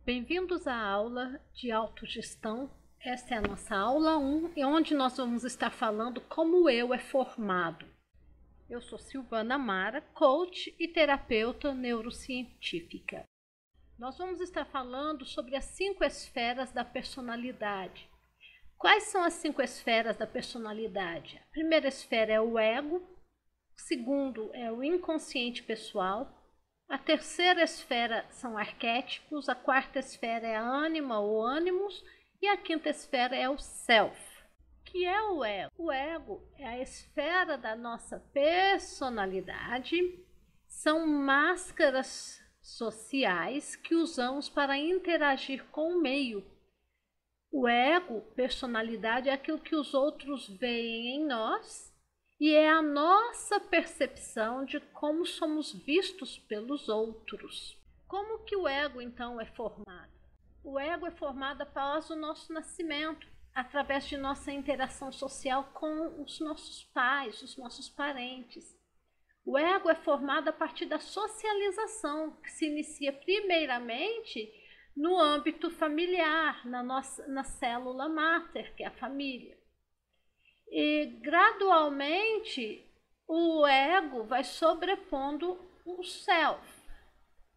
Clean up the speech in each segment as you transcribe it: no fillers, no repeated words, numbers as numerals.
Bem-vindos à aula de autogestão. Esta é a nossa aula 1, onde nós vamos estar falando como o eu é formado. Eu sou Silvana Mara, coach e terapeuta neurocientífica. Nós vamos estar falando sobre as 5 esferas da personalidade. Quais são as 5 esferas da personalidade? A primeira esfera é o ego, o segundo é o inconsciente pessoal, a terceira esfera são arquétipos, a quarta esfera é a ânima ou ânimos e a quinta esfera é o self. O que é o ego? O ego é a esfera da nossa personalidade, são máscaras sociais que usamos para interagir com o meio. O ego, personalidade, é aquilo que os outros veem em nós e é a nossa percepção de como somos vistos pelos outros. Como que o ego, então, é formado? O ego é formado após o nosso nascimento, através de nossa interação social com os nossos pais, os nossos parentes. O ego é formado a partir da socialização, que se inicia primeiramente no âmbito familiar, na célula máter, que é a família. E gradualmente o ego vai sobrepondo o self.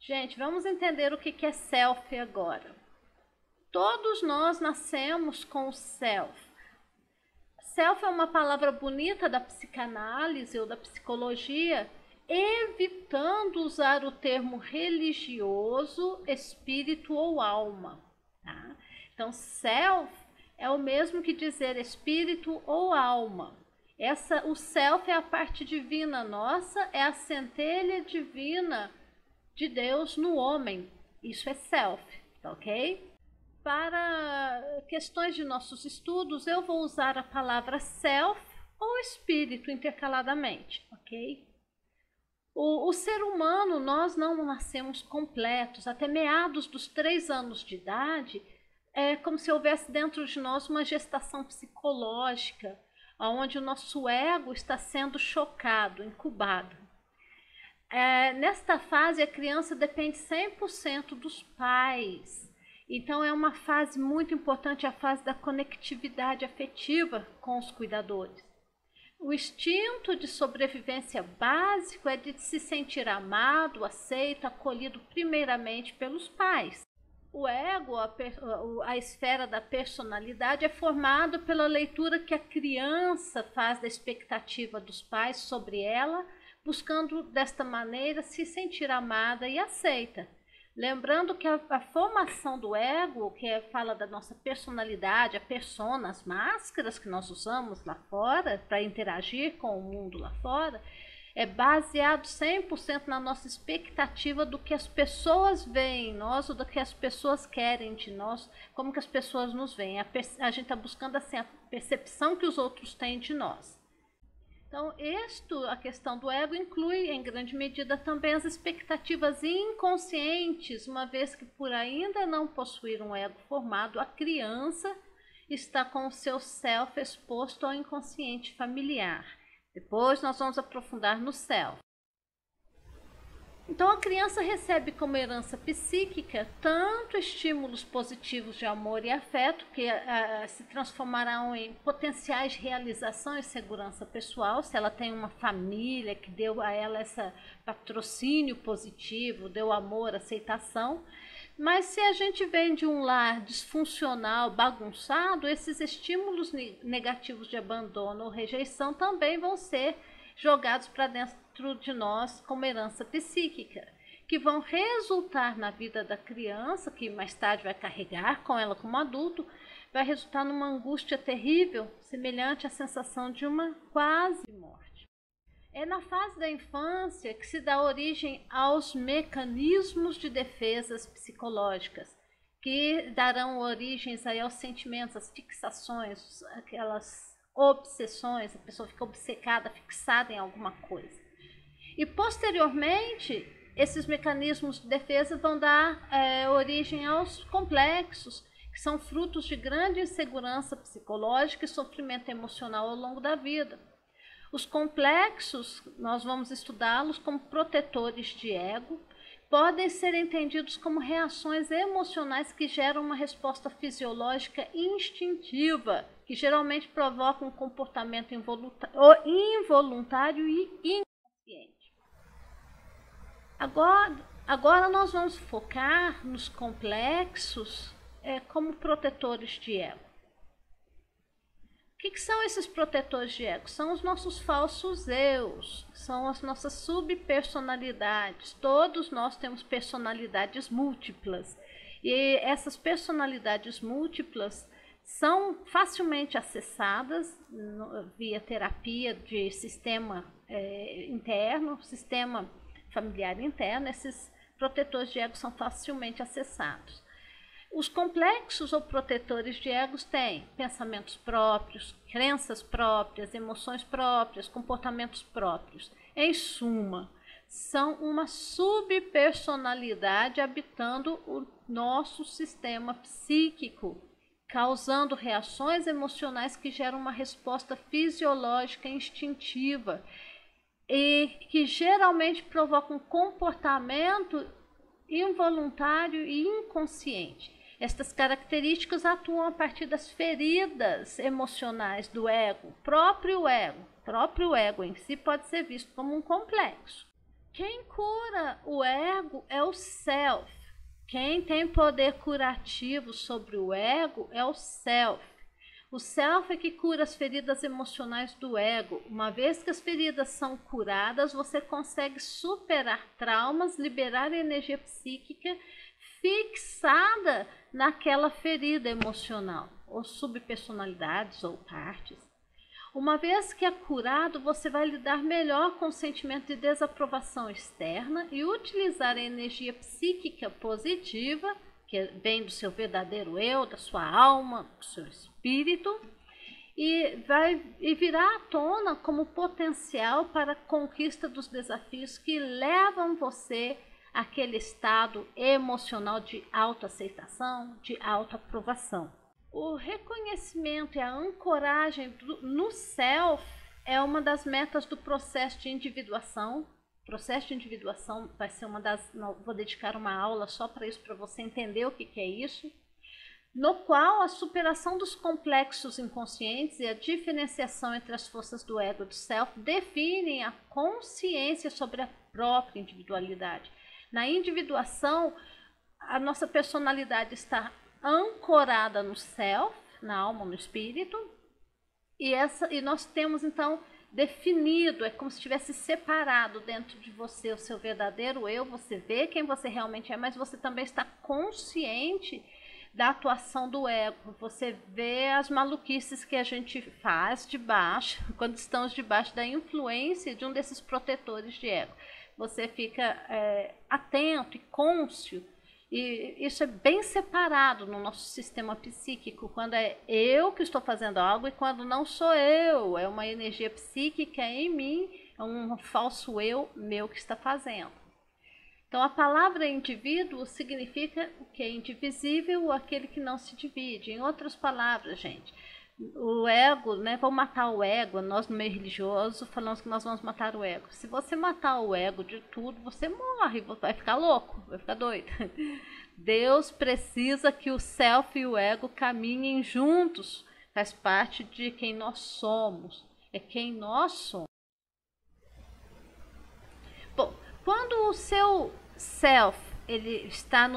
Gente, vamos entender o que é self agora. Todos nós nascemos com o self. Self é uma palavra bonita da psicanálise ou da psicologia, evitando usar o termo religioso, espírito ou alma. Tá? Então, self é o mesmo que dizer espírito ou alma. O self é a parte divina nossa, é a centelha divina de Deus no homem. Isso é self, ok? Para questões de nossos estudos, eu vou usar a palavra self ou espírito intercaladamente, ok? O ser humano, nós não nascemos completos. Até meados dos 3 anos de idade, é como se houvesse dentro de nós uma gestação psicológica, onde o nosso ego está sendo chocado, incubado. Nesta fase, a criança depende 100% dos pais. Então, é uma fase muito importante, a fase da conectividade afetiva com os cuidadores. O instinto de sobrevivência básico é de se sentir amado, aceito, acolhido primeiramente pelos pais. O ego, a esfera da personalidade, é formado pela leitura que a criança faz da expectativa dos pais sobre ela, buscando desta maneira se sentir amada e aceita. Lembrando que a formação do ego, fala da nossa personalidade, a persona, as máscaras que nós usamos lá fora para interagir com o mundo lá fora, é baseado 100% na nossa expectativa do que as pessoas veem em nós ou do que as pessoas querem de nós, como que as pessoas nos veem. A gente está buscando assim, a percepção que os outros têm de nós. Então, a questão do ego inclui, em grande medida, também as expectativas inconscientes, uma vez que, por ainda não possuir um ego formado, a criança está com o seu self exposto ao inconsciente familiar. Depois nós vamos aprofundar no self. Então a criança recebe como herança psíquica tanto estímulos positivos de amor e afeto, que se transformarão em potenciais realização e segurança pessoal, se ela tem uma família que deu a ela esse patrocínio positivo, deu amor, aceitação. Mas se a gente vem de um lar disfuncional, bagunçado, esses estímulos negativos de abandono ou rejeição também vão ser jogados para dentro de nós como herança psíquica, que vão resultar na vida da criança, que mais tarde vai carregar com ela como adulto, vai resultar numa angústia terrível, semelhante à sensação de uma quase morte. É na fase da infância que se dá origem aos mecanismos de defesas psicológicas, que darão origens aí aos sentimentos, às fixações, aquelas obsessões, a pessoa fica obcecada, fixada em alguma coisa. E posteriormente, esses mecanismos de defesa vão dar origem aos complexos, que são frutos de grande insegurança psicológica e sofrimento emocional ao longo da vida. Os complexos, nós vamos estudá-los como protetores de ego, podem ser entendidos como reações emocionais que geram uma resposta fisiológica instintiva, que geralmente provoca um comportamento involuntário e inconsciente. Agora nós vamos focar nos complexos como protetores de ego. O que são esses protetores de ego? São os nossos falsos eus, são as nossas subpersonalidades. Todos nós temos personalidades múltiplas. E essas personalidades múltiplas são facilmente acessadas via terapia de sistema interno, sistema familiar interno. Esses protetores de ego são facilmente acessados. Os complexos ou protetores de egos têm pensamentos próprios, crenças próprias, emoções próprias, comportamentos próprios. Em suma, são uma subpersonalidade habitando o nosso sistema psíquico, causando reações emocionais que geram uma resposta fisiológica instintiva e que geralmente provocam um comportamento involuntário e inconsciente. Estas características atuam a partir das feridas emocionais do ego. O próprio ego em si pode ser visto como um complexo. Quem cura o ego é o self. Quem tem poder curativo sobre o ego é o self. O self é que cura as feridas emocionais do ego. Uma vez que as feridas são curadas, você consegue superar traumas, liberar energia psíquica fixada naquela ferida emocional, ou subpersonalidades ou partes. Uma vez que é curado, você vai lidar melhor com o sentimento de desaprovação externa e utilizar a energia psíquica positiva, que vem do seu verdadeiro eu, da sua alma, do seu espírito, e virá à tona como potencial para a conquista dos desafios que levam você àquele estado emocional de autoaceitação, de autoaprovação. O reconhecimento e a ancoragem no self é uma das metas do processo de individuação. O processo de individuação vai ser vou dedicar uma aula só para isso, para você entender o que é isso, no qual a superação dos complexos inconscientes e a diferenciação entre as forças do ego e do self definem a consciência sobre a própria individualidade. Na individuação, a nossa personalidade está ancorada no self, na alma, no espírito, e nós temos então definido, é como se tivesse separado dentro de você o seu verdadeiro eu, você vê quem você realmente é, mas você também está consciente da atuação do ego, você vê as maluquices que a gente faz debaixo, quando estamos debaixo da influência de um desses protetores de ego. Você fica atento e cônscio. E isso é bem separado no nosso sistema psíquico, quando é eu que estou fazendo algo e quando não sou eu, é uma energia psíquica em mim, é um falso eu meu que está fazendo. Então a palavra indivíduo significa o que é indivisível, ou aquele que não se divide. Em outras palavras, gente, o ego, né, vamos matar o ego. Nós no meio religioso falamos que nós vamos matar o ego. Se você matar o ego de tudo, você morre, vai ficar louco, vai ficar doido. Deus precisa que o self e o ego caminhem juntos, faz parte de quem nós somos, é quem nós somos. Bom, quando o seu self ele está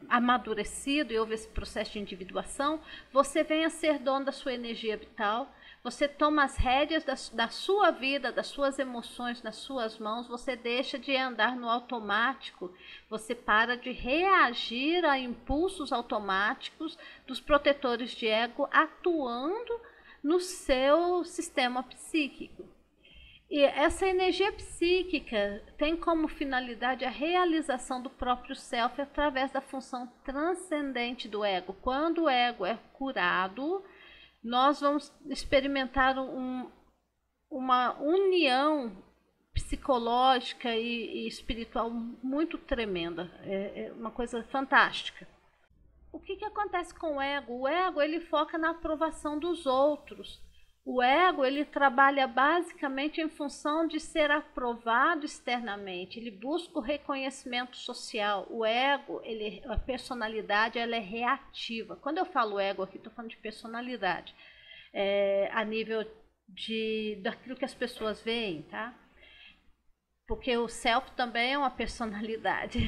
amadurecido e houve esse processo de individuação, você vem a ser dono da sua energia vital, você toma as rédeas da sua vida, das suas emoções nas suas mãos, você deixa de andar no automático, você para de reagir a impulsos automáticos dos protetores de ego atuando no seu sistema psíquico. E essa energia psíquica tem como finalidade a realização do próprio self através da função transcendente do ego. Quando o ego é curado, nós vamos experimentar uma união psicológica e espiritual muito tremenda. É uma coisa fantástica. O que acontece com o ego? O ego ele foca na aprovação dos outros. O ego, ele trabalha basicamente em função de ser aprovado externamente, ele busca o reconhecimento social. O ego, a personalidade, ela é reativa. Quando eu falo ego aqui, estou falando de personalidade, a nível daquilo que as pessoas veem, tá? Porque o self também é uma personalidade.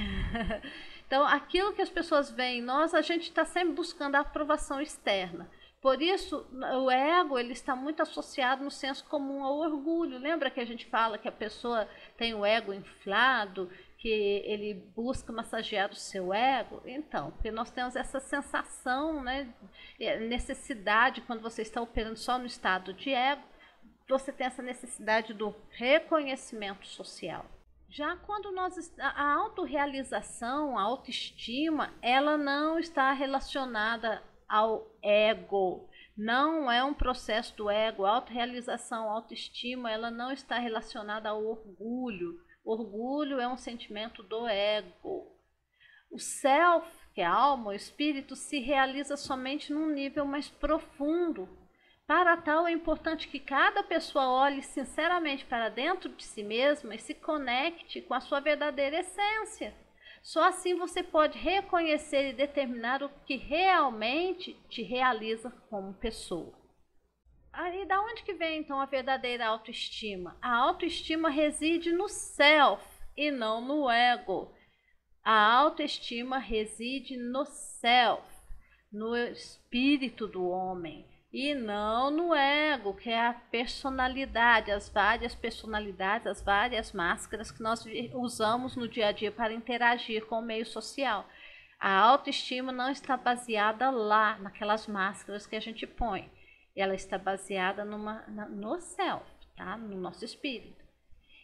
Então, aquilo que as pessoas veem em nós, a gente está sempre buscando a aprovação externa. Por isso, o ego, ele está muito associado no senso comum ao orgulho. Lembra que a gente fala que a pessoa tem o ego inflado, que ele busca massagear o seu ego? Então, porque nós temos essa sensação, né, necessidade, quando você está operando só no estado de ego, você tem essa necessidade do reconhecimento social. Já quando a autorrealização, a autoestima, ela não está relacionada ao ego, não é um processo do ego. A autorrealização, a autoestima, ela não está relacionada ao orgulho. Orgulho é um sentimento do ego. O self, que é a alma, o espírito, se realiza somente num nível mais profundo. Para tal, é importante que cada pessoa olhe sinceramente para dentro de si mesma e se conecte com a sua verdadeira essência. Só assim você pode reconhecer e determinar o que realmente te realiza como pessoa. Aí, da onde que vem então a verdadeira autoestima? A autoestima reside no self e não no ego. A autoestima reside no self, no espírito do homem, e não no ego, que é a personalidade, as várias personalidades, as várias máscaras que nós usamos no dia a dia para interagir com o meio social. A autoestima não está baseada lá, naquelas máscaras que a gente põe. Ela está baseada no self, tá? No nosso espírito.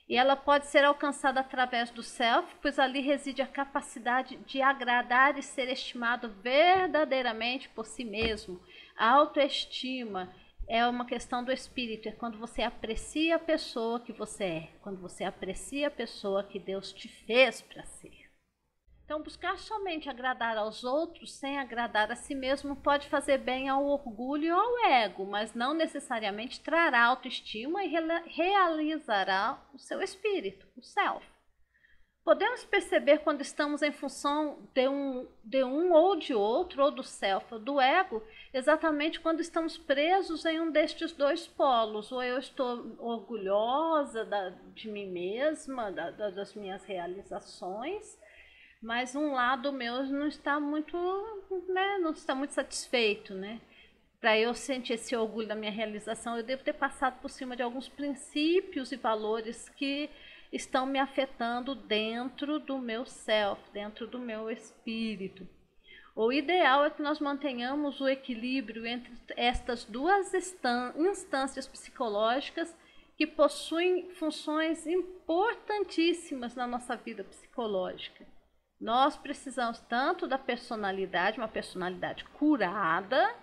E ela pode ser alcançada através do self, pois ali reside a capacidade de agradar e ser estimado verdadeiramente por si mesmo. A autoestima é uma questão do espírito, é quando você aprecia a pessoa que você é, quando você aprecia a pessoa que Deus te fez para ser. Então, buscar somente agradar aos outros sem agradar a si mesmo pode fazer bem ao orgulho e ao ego, mas não necessariamente trará autoestima e realizará o seu espírito, o self. Podemos perceber quando estamos em função de um ou de outro, ou do self ou do ego, exatamente quando estamos presos em um destes dois polos. Ou eu estou orgulhosa de mim mesma, das minhas realizações, mas um lado meu não está muito, né, não está muito satisfeito, né? Para eu sentir esse orgulho da minha realização, eu devo ter passado por cima de alguns princípios e valores que estão me afetando dentro do meu self, dentro do meu espírito. O ideal é que nós mantenhamos o equilíbrio entre estas duas instâncias psicológicas que possuem funções importantíssimas na nossa vida psicológica. Nós precisamos tanto da personalidade, uma personalidade curada,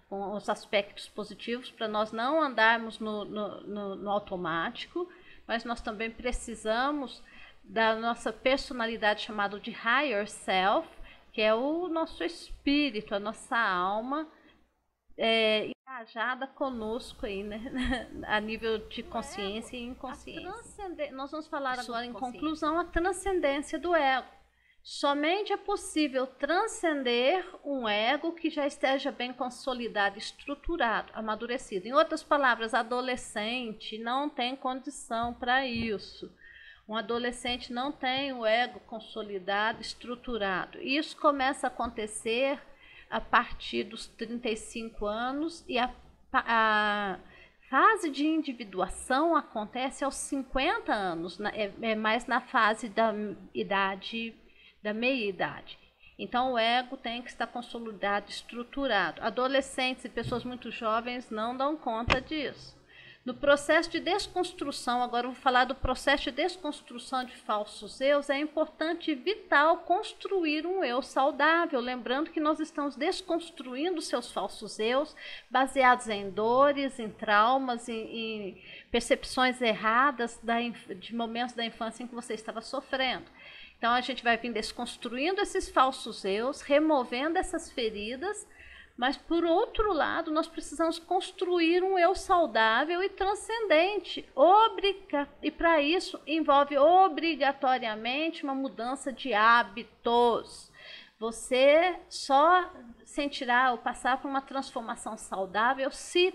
com os aspectos positivos, para nós não andarmos no automático, mas nós também precisamos da nossa personalidade chamada de higher self, que é o nosso espírito, a nossa alma, engajada conosco aí, né? A nível de consciência e inconsciência. Nós vamos falar agora, em conclusão, a transcendência do ego. Somente é possível transcender um ego que já esteja bem consolidado, estruturado, amadurecido. Em outras palavras, adolescente não tem condição para isso. Um adolescente não tem o ego consolidado, estruturado. Isso começa a acontecer a partir dos 35 anos e a fase de individuação acontece aos 50 anos, é mais na fase da idade, da meia-idade. Então o ego tem que estar consolidado, estruturado. Adolescentes e pessoas muito jovens não dão conta disso. No processo de desconstrução, agora eu vou falar do processo de desconstrução de falsos eus, é importante e vital construir um eu saudável, lembrando que nós estamos desconstruindo seus falsos eus, baseados em dores, em traumas, em percepções erradas de momentos da infância em que você estava sofrendo. Então a gente vai vir desconstruindo esses falsos eus, removendo essas feridas, Mas, por outro lado, nós precisamos construir um eu saudável e transcendente. E para isso, envolve obrigatoriamente uma mudança de hábitos. Você só sentirá ou passar por uma transformação saudável se,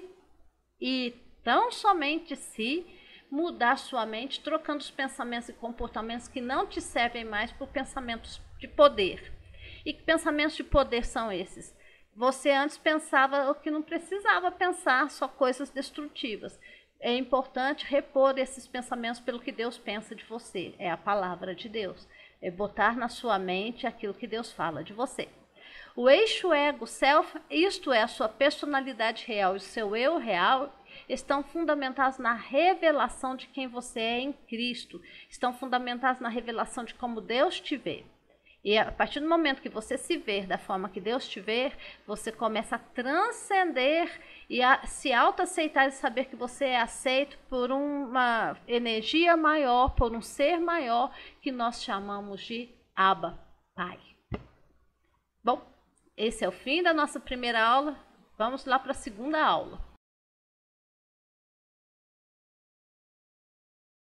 e tão somente se, mudar sua mente, trocando os pensamentos e comportamentos que não te servem mais por pensamentos de poder. E que pensamentos de poder são esses? Você antes pensava o que não precisava pensar, só coisas destrutivas. É importante repor esses pensamentos pelo que Deus pensa de você. É a palavra de Deus. É botar na sua mente aquilo que Deus fala de você. O eixo ego, self, isto é a sua personalidade real e o seu eu real, estão fundamentados na revelação de quem você é em Cristo. Estão fundamentados na revelação de como Deus te vê. E a partir do momento que você se vê da forma que Deus te vê, você começa a transcender e a se autoaceitar e saber que você é aceito por uma energia maior, por um ser maior, que nós chamamos de Abba, Pai. Bom, esse é o fim da nossa primeira aula. Vamos lá para a segunda aula.